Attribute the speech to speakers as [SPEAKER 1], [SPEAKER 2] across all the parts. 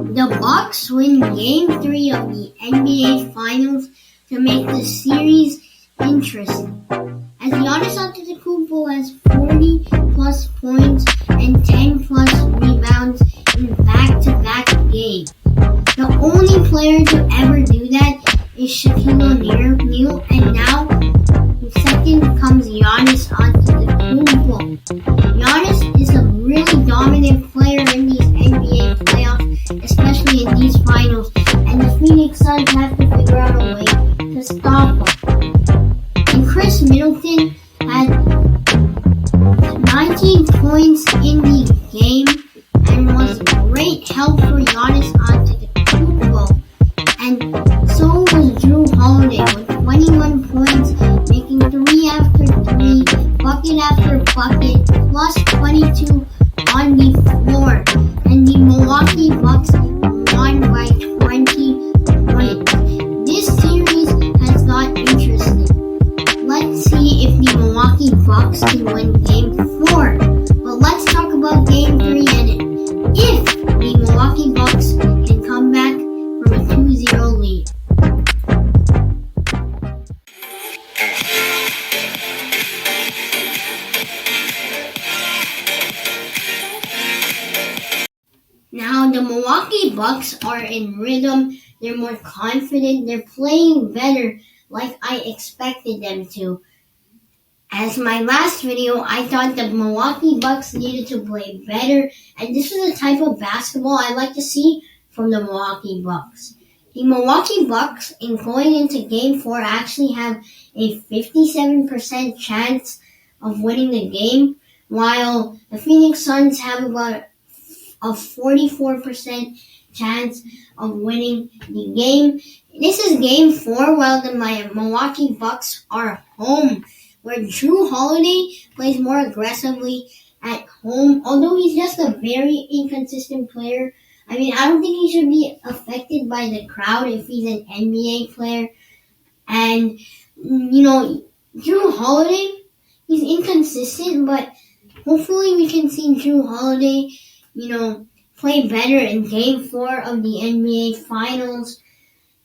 [SPEAKER 1] The Bucks win Game 3 of the NBA Finals to make the series interesting, as Giannis Antetokounmpo has 40-plus points and 10-plus rebounds in back-to-back games. The only player to ever do that is Shaquille O'Neal, and now second comes Giannis Antetokounmpo. Giannis is a really dominant player in these NBA playoffs, especially in these finals, and the Phoenix Suns have to figure out a way to stop him. And Chris Middleton had 19 points in the game and was great help for Giannis Antetokounmpo. And so was Jrue Holiday with 21 points, making 3 after 3, bucket after bucket, plus 22 on the floor. And the Milwaukee Bucks won by 20 points. This series has got interesting. Let's see if the Milwaukee Bucks can win Game 4. But let's talk about Game 3 and if the Milwaukee Bucks can come back from a 2-0 lead. Now, the Milwaukee Bucks are in rhythm, they're more confident, they're playing better like I expected them to. As my last video, I thought the Milwaukee Bucks needed to play better, and this is the type of basketball I like to see from the Milwaukee Bucks. The Milwaukee Bucks, in going into Game 4, actually have a 57% chance of winning the game, while the Phoenix Suns have about a 44% chance of winning the game. This is Game 4 while the Milwaukee Bucks are home, where Jrue Holiday plays more aggressively at home. Although he's just a very inconsistent player, I don't think he should be affected by the crowd if he's an NBA player. And, Jrue Holiday, he's inconsistent, but hopefully we can see Jrue Holiday play better in Game 4 of the NBA Finals.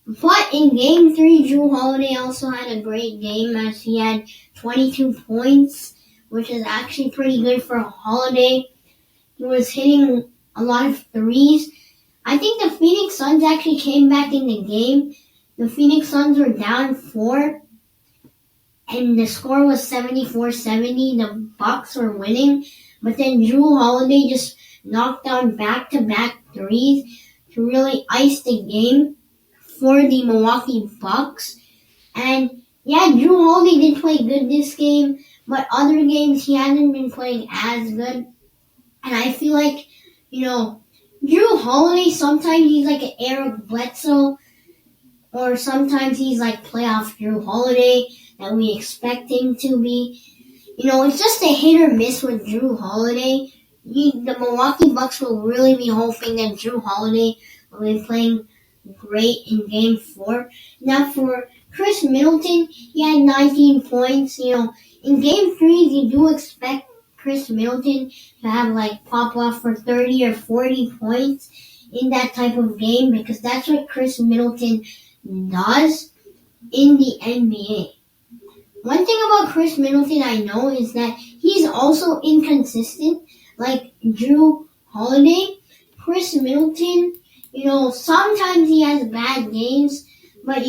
[SPEAKER 1] But in Game 3, Jrue Holiday also had a great game as he had 22 points, which is actually pretty good for Holiday. He was hitting a lot of threes. I think the Phoenix Suns actually came back in the game. The Phoenix Suns were down 4, and the score was 74-70. The Bucks were winning, but then Jrue Holiday just knocked down back-to-back threes to really ice the game for the Milwaukee Bucks. And yeah, Jrue Holiday did play good this game, but other games he hasn't been playing as good. And I feel like, Jrue Holiday, sometimes he's like an Eric Bledsoe, or sometimes he's like playoff Jrue Holiday that we expect him to be. It's just a hit or miss with Jrue Holiday. The Milwaukee Bucks will really be hoping that Jrue Holiday will be playing great in Game 4. Now for Chris Middleton, he had 19 points. In Game 3, you do expect Chris Middleton to have pop off for 30 or 40 points in that type of game because that's what Chris Middleton does in the NBA. One thing about Chris Middleton I know is that he's also inconsistent. Like Jrue Holiday, Chris Middleton, sometimes he has bad games, but,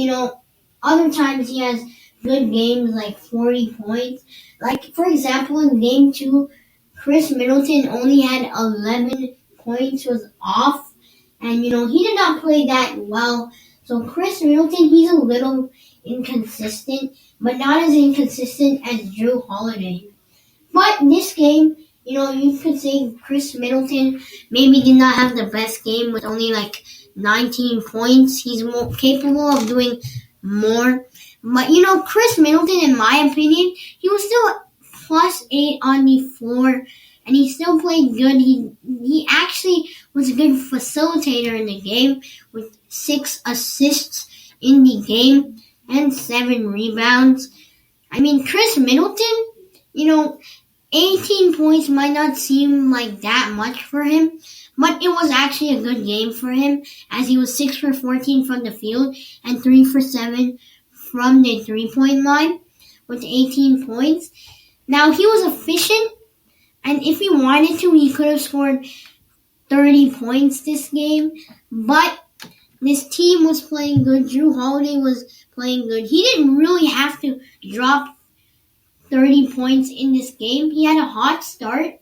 [SPEAKER 1] other times he has good games like 40 points. Like, for example, in Game 2, Chris Middleton only had 11 points, was off, and, he did not play that well. So Chris Middleton, he's a little inconsistent, but not as inconsistent as Jrue Holiday. But in this game, you could say Chris Middleton maybe did not have the best game with only 19 points. He's more capable of doing more. But, Chris Middleton, in my opinion, he was still +8 on the floor, and he still played good. He actually was a good facilitator in the game with 6 assists in the game and 7 rebounds. Chris Middleton, 18 points might not seem like that much for him, But it was actually a good game for him as he was 6 for 14 from the field and 3 for 7 from the 3-point line with 18 points. Now he was efficient, and if he wanted to, he could have scored 30 points this game, but this team was playing good. Jrue Holiday was playing good. He didn't really have to drop 30 points in this game. He had a hot start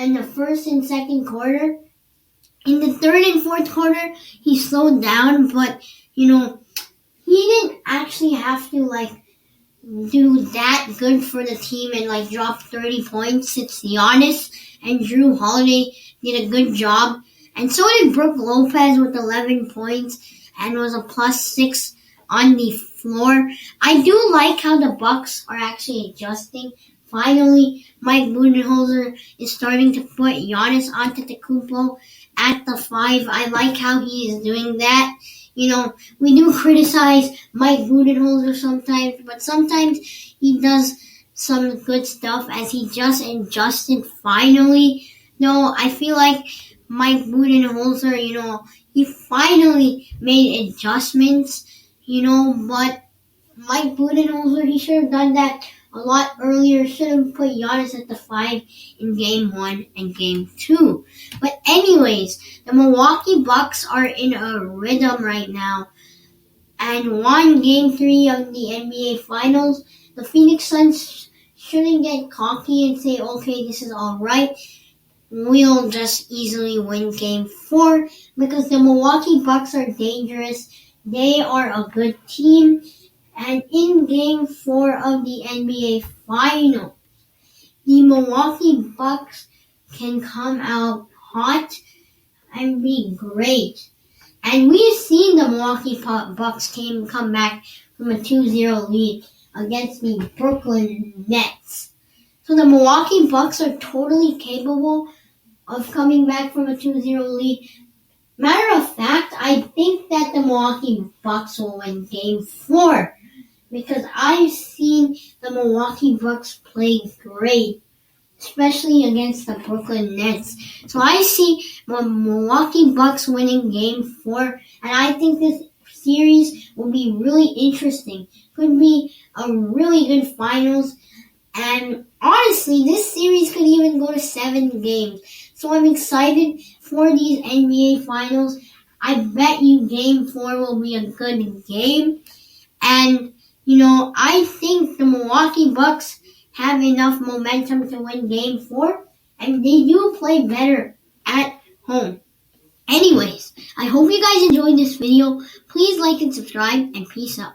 [SPEAKER 1] in the first and second quarter. In the third and fourth quarter, he slowed down, but, he didn't actually have to, do that good for the team and, drop 30 points. It's Giannis and Jrue Holiday did a good job. And so did Brook Lopez with 11 points and was a +6 on the floor. I do like how the Bucks are actually adjusting. Finally, Mike Budenholzer is starting to put Giannis Antetokounmpo at the 5. I like how he is doing that. We do criticize Mike Budenholzer sometimes, but sometimes he does some good stuff as he just adjusted finally. No, I feel like Mike Budenholzer, he finally made adjustments, but Mike Budenholzer, he should have done that a lot earlier. Should have put Giannis at the 5 in Game 1 and Game 2. But anyways, the Milwaukee Bucks are in a rhythm right now and won Game 3 of the NBA Finals. The Phoenix Suns shouldn't get cocky and say, okay, this is all right. We'll just easily win Game 4 because the Milwaukee Bucks are dangerous. They are a good team. And in Game 4 of the NBA Finals, the Milwaukee Bucks can come out hot and be great. And we've seen the Milwaukee Bucks come back from a 2-0 lead against the Brooklyn Nets. So the Milwaukee Bucks are totally capable of coming back from a 2-0 lead. Matter of fact, I think that the Milwaukee Bucks will win Game 4 because I've seen the Milwaukee Bucks play great, especially against the Brooklyn Nets. So I see the Milwaukee Bucks winning Game 4, and I think this series will be really interesting. Could be a really good finals, and honestly, this series could even go to 7 games. So I'm excited for these NBA Finals. I bet you Game 4 will be a good game. And, I think the Milwaukee Bucks have enough momentum to win Game 4. And they do play better at home. Anyways, I hope you guys enjoyed this video. Please like and subscribe, and peace out.